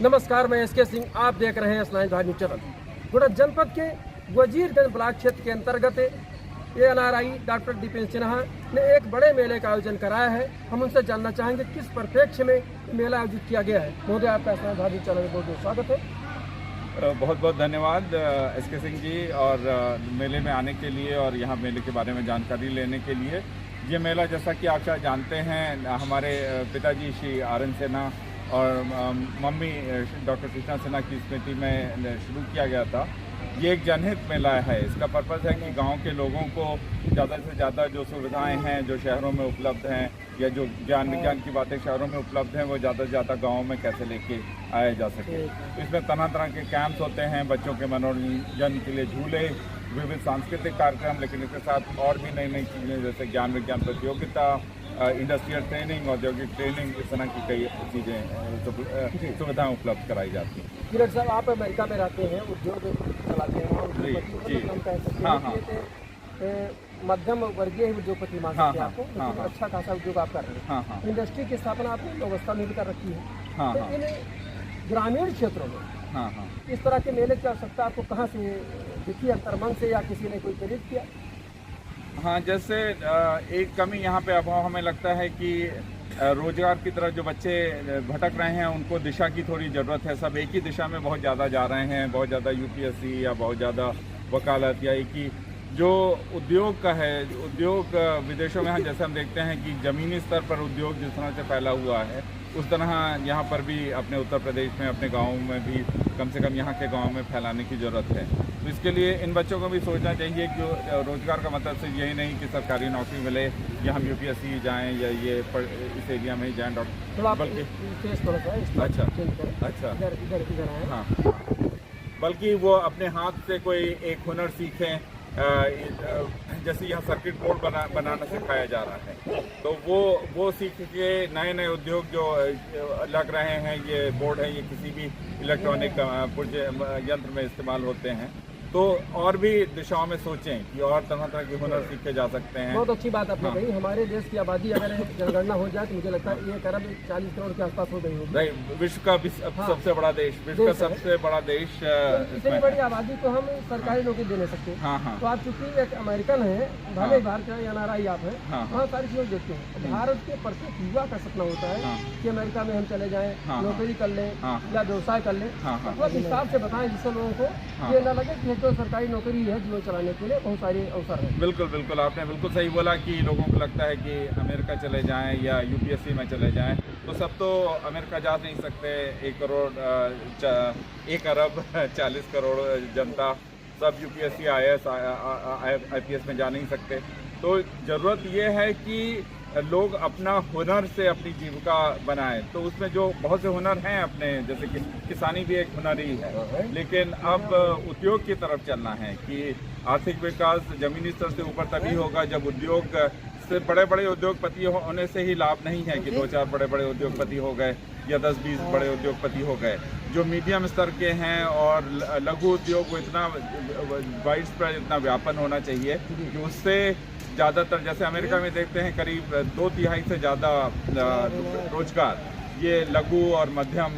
नमस्कार, मैं एसके सिंह। आप देख रहे हैं S9 Bharat news channel. Godda जनपद के वजीरगंज ब्लॉक क्षेत्र के अंतर्गत ANRI डॉक्टर दीपेंद्र सिन्हा ने एक बड़े मेले का आयोजन कराया है। हम उनसे जानना चाहेंगे किस परिप्रेक्ष्य में मेला आयोजित किया गया है। महोदय, आपका S9 भारत न्यूज चैनल में बहुत बहुत स्वागत है। बहुत बहुत धन्यवाद एसके सिंह जी और मेले में आने के लिए और यहाँ मेले के बारे में जानकारी लेने के लिए। ये मेला, जैसा कि आप शायद जानते हैं, हमारे पिताजी श्री RN सिन्हा और मम्मी डॉक्टर कृष्णा सिन्हा की स्मृति में शुरू किया गया था। ये एक जनहित मेला है। इसका पर्पज़ है कि गांव के लोगों को ज़्यादा से ज़्यादा जो सुविधाएं हैं जो शहरों में उपलब्ध हैं या जो ज्ञान विज्ञान की बातें शहरों में उपलब्ध हैं वो ज़्यादा से ज़्यादा गाँव में कैसे लेके आया जा सके। तो इसमें तरह तरह के कैंप्स होते हैं, बच्चों के मनोरंजन के लिए झूले, विविध सांस्कृतिक कार्यक्रम, लेकिन इसके साथ और भी नई नई चीज़ें जैसे ज्ञान विज्ञान प्रतियोगिता, इंडस्ट्रियल ट्रेनिंग, औद्योगिक ट्रेनिंग, इस तरह की कई चीज़ें सुविधाएं उपलब्ध कराई जाती हैं। किरण साहब, आप अमेरिका में रहते हैं, उद्योग चलाते हैं वहाँ, जी। हम कह सकते हाँ, हैं कि मध्यम वर्गीय उद्योगपति मान सकते हैं आपको, लेकिन अच्छा खासा उद्योग आप कर रहे हैं। इंडस्ट्री की स्थापना आपने व्यवस्था में भी कर रखी है। तो इन ग्रामीण क्षेत्रों में इस तरह के मेले की आवश्यकता आपको कहाँ से दिखी? अंतर्मन से या किसी ने कोई प्रेरित किया? हाँ, जैसे एक कमी यहाँ पे अब हमें लगता है कि रोजगार की तरफ जो बच्चे भटक रहे हैं उनको दिशा की थोड़ी ज़रूरत है। सब एक ही दिशा में बहुत ज़्यादा जा रहे हैं, बहुत ज़्यादा UPSC या बहुत ज़्यादा वकालत या एक ही जो उद्योग का है। उद्योग विदेशों में जैसे हम देखते हैं कि ज़मीनी स्तर पर उद्योग जिस तरह से फैला हुआ है, उस तरह यहाँ पर भी अपने उत्तर प्रदेश में, अपने गाँव में भी, कम से कम यहाँ के गाँव में फैलाने की ज़रूरत है। तो इसके लिए इन बच्चों को भी सोचना चाहिए कि रोज़गार का मतलब सिर्फ यही नहीं कि सरकारी नौकरी मिले या हम UPSC जाएँ या ये इस एरिया में ही जाएँ डॉक्टर, बल्कि अच्छा हाँ, बल्कि वो अपने हाथ से कोई एक हुनर सीखें। जैसे यहाँ सर्किट बोर्ड बनाना सिखाया जा रहा है, तो वो सीख के नए नए उद्योग जो लग रहे हैं, ये बोर्ड है, ये किसी भी इलेक्ट्रॉनिक यंत्र में इस्तेमाल होते हैं, तो और भी दिशाओं में सोचें कि और तरह तरह के हुनर सीखे जा सकते हैं। बहुत अच्छी बात आपने कही। हमारे देश की आबादी अगर जनगणना हो जाए तो मुझे लगता है 1 अरब 40 करोड़ के आसपास हो गई होगी। विश्व का सबसे बड़ा देश, विश्व का सबसे बड़ा देश। इतनी बड़ी आबादी को हम सरकारी नौकरी दे नहीं सकते। तो आप चूंकि एक अमेरिकन है, भले भारत का NRI आप है, वहाँ सारी चीजें देखते हैं। भारत के प्रत्येक युवा का सपना होता है कि अमेरिका में हम चले जाएं, नौकरी कर लें या व्यवसाय कर लें। मतलब हिसाब से बताएं जिससे लोगों को ये न लगे कि तो सरकारी नौकरी है जीवन चलाने के लिए बहुत सारे अवसर हैं। बिल्कुल बिल्कुल, आपने बिल्कुल सही बोला कि लोगों को लगता है कि अमेरिका चले जाएं या UPSC में चले जाएं, तो सब तो अमेरिका जा नहीं सकते। 1 अरब 40 करोड़ जनता सब UPSC IPS में जा नहीं सकते। तो ज़रूरत ये है कि लोग अपना हुनर से अपनी जीविका बनाएं। तो उसमें जो बहुत से हुनर हैं अपने, जैसे कि किसानी भी एक हुनर ही है, लेकिन अब उद्योग की तरफ चलना है कि आर्थिक विकास ज़मीनी स्तर से ऊपर तभी होगा जब उद्योग से बड़े बड़े उद्योगपति होने से ही लाभ नहीं है कि 2-4 बड़े बड़े उद्योगपति हो गए या 10-20 बड़े उद्योगपति हो गए। जो मीडियम स्तर के हैं और लघु उद्योग को इतना वाइड स्प्रेड, इतना व्यापन होना चाहिए कि उससे ज़्यादातर, जैसे अमेरिका में देखते हैं, करीब 2/3 से ज़्यादा रोजगार ये लघु और मध्यम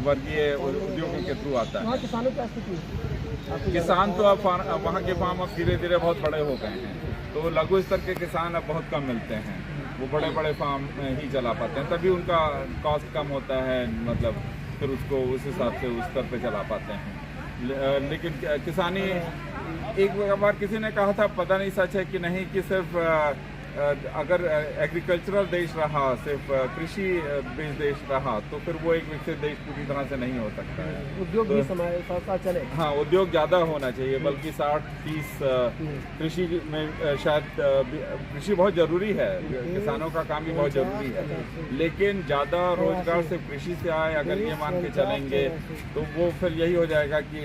वर्गीय उद्योगों के थ्रू आता है। किसानों की स्थिति, किसान तो अब वहाँ के फार्म अब धीरे धीरे बहुत बड़े हो गए हैं, तो लघु स्तर के किसान अब बहुत कम मिलते हैं। वो बड़े बड़े फार्म ही चला पाते हैं, तभी उनका कॉस्ट कम होता है, मतलब फिर उसको उस हिसाब से उस स्तर पे चला पाते हैं। लेकिन किसानी, एक बार किसी ने कहा था, पता नहीं सच है कि नहीं, कि सिर्फ अगर एग्रीकल्चरल देश रहा, सिर्फ कृषि बेस्ड देश रहा, तो फिर वो एक विकसित देश पूरी तरह से नहीं हो सकता है। उद्योग भी साथ चले। हाँ, उद्योग ज़्यादा होना चाहिए, बल्कि 60-30 कृषि में शायद कृषि बहुत ज़रूरी है, किसानों का काम भी बहुत ज़रूरी है, लेकिन ज़्यादा रोजगार सिर्फ कृषि से आए अगर ये मान के चलेंगे तो वो फिर यही हो जाएगा कि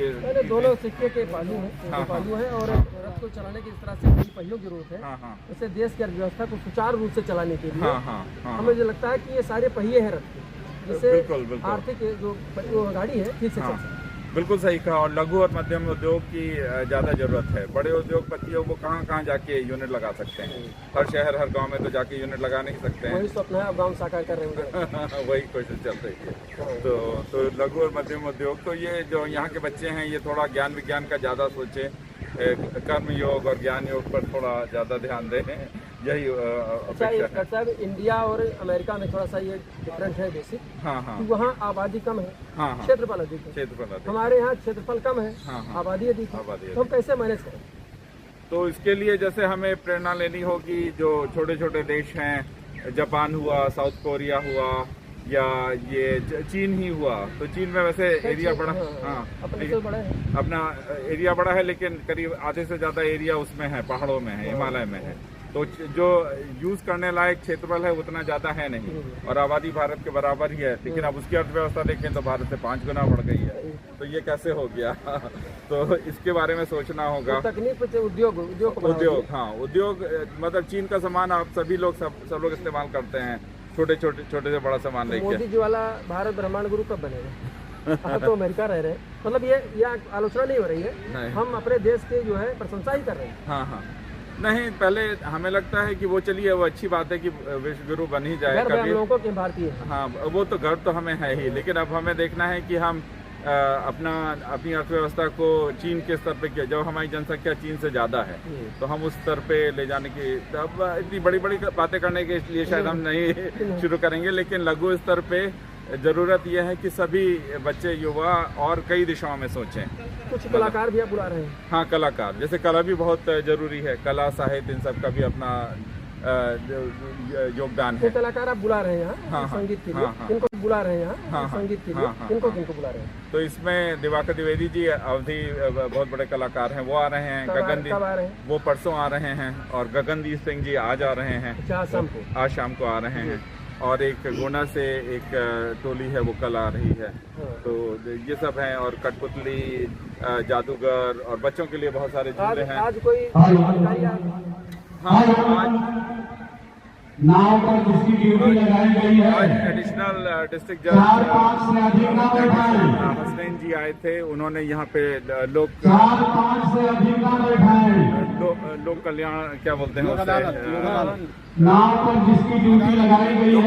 दोनों सिक्के के पहलू हैं और रथ को चलाने की इस तरह से कई पहियों की जरूरत है। इससे देश की अर्थव्यवस्था को सुचारू रूप से चलाने के लिए हमें जो लगता है कि ये सारे पहिए हैं रथ के, जिससे आर्थिक जो गाड़ी है ठीक से चल सके। बिल्कुल सही कहा। और लघु और मध्यम उद्योग की ज़्यादा जरूरत है। बड़े उद्योगपतियों वो कहाँ जाके यूनिट लगा सकते हैं? हर शहर हर गांव में तो जाके यूनिट लगा नहीं सकते हैं। वही स्वप्न है, अब गाँव साकार कर रहे हैं। वही कोशिश चल रही है। तो लघु और मध्यम उद्योग, तो ये जो यहाँ के बच्चे हैं ये थोड़ा ज्ञान विज्ञान का ज़्यादा सोचे, कर्म योग और ज्ञान योग पर थोड़ा ज़्यादा ध्यान दें, यही अच्छा डॉक्टर साहब, इंडिया और अमेरिका में थोड़ा सा ये डिफरेंट है बेसिक। हाँ हाँ, वहाँ आबादी कम है, हाँ क्षेत्रफल अधिक है। क्षेत्रफल, हमारे यहाँ क्षेत्रफल कम है, हाँ, आबादी अधिक है। तो हम कैसे मैनेज करें? तो इसके लिए जैसे हमें प्रेरणा लेनी होगी, जो छोटे छोटे देश हैं, जापान हुआ, साउथ कोरिया हुआ, या ये चीन ही हुआ। तो चीन में वैसे एरिया बड़ा, हाँ अपना एरिया बड़ा है, लेकिन करीब आधे से ज़्यादा एरिया उसमें है, पहाड़ों में है, हिमालय में है। तो जो यूज करने लायक क्षेत्रफल है उतना ज़्यादा है नहीं, और आबादी भारत के बराबर ही है। लेकिन अब उसकी अर्थव्यवस्था देखें तो भारत से 5 गुना बढ़ गई है। तो ये कैसे हो गया? तो इसके बारे में सोचना होगा। तकनीक पे उद्योग हाँ, उद्योग मतलब चीन का सामान आप सभी लोग सब लोग इस्तेमाल करते हैं, छोटे से बड़ा सामान लेके। मोदी जी वाला भारत ब्रह्मांड गुरु कब बनेगा? तो अमेरिका रह रहे हैं, मतलब ये आलोचना नहीं हो रही है, हम अपने देश के जो है प्रशंसा ही कर रहे हैं। हाँ, नहीं, पहले हमें लगता है कि वो चलिए वो अच्छी बात है कि विश्व गुरु बन ही जाए कभी, लोगों को भारतीय। हाँ, वो तो गर्व तो हमें है ही, लेकिन अब हमें देखना है कि हम अपनी अर्थव्यवस्था को चीन के स्तर पे किया। जब हमारी जनसंख्या चीन से ज़्यादा है तो हम उस स्तर पे ले जाने की, तब इतनी बड़ी बातें करने के लिए शायद हम नहीं शुरू करेंगे। लेकिन लघु स्तर पे ज़रूरत यह है कि सभी बच्चे, युवा और कई दिशाओं में सोचें। कुछ कलाकार भी आप बुला रहे हैं? हाँ, कलाकार, जैसे कला भी बहुत जरूरी है, कला साहित्य इन सब का भी अपना योगदान है। कलाकार आप बुला रहे हैं यहाँ संगीत के लिए? किनको बुला रहे हैं यहाँ संगीत के लिए? किनको बुला रहे हैं? तो इसमें दिवाकर द्विवेदी जी अवधि बहुत बड़े कलाकार हैं, वो आ रहे हैं। गगनदीप वो परसों आ रहे हैं, और गगनदीप सिंह जी आज आ रहे हैं, आज शाम को आ रहे हैं। और एक गोना से एक टोली है, वो कल आ रही है। तो ये सब हैं, और कठपुतली, जादूगर, और बच्चों के लिए बहुत सारे झूले हैं। आज कोई नाव पर जिसकी ड्यूटी लगाई गई है, आज एडिशनल डिस्ट्रिक्ट जज हसनैन जी आए थे। उन्होंने यहाँ पे लोक कल्याण क्या बोलते हैं, नाव पर जिसकी ड्यूटी लगाई गई है।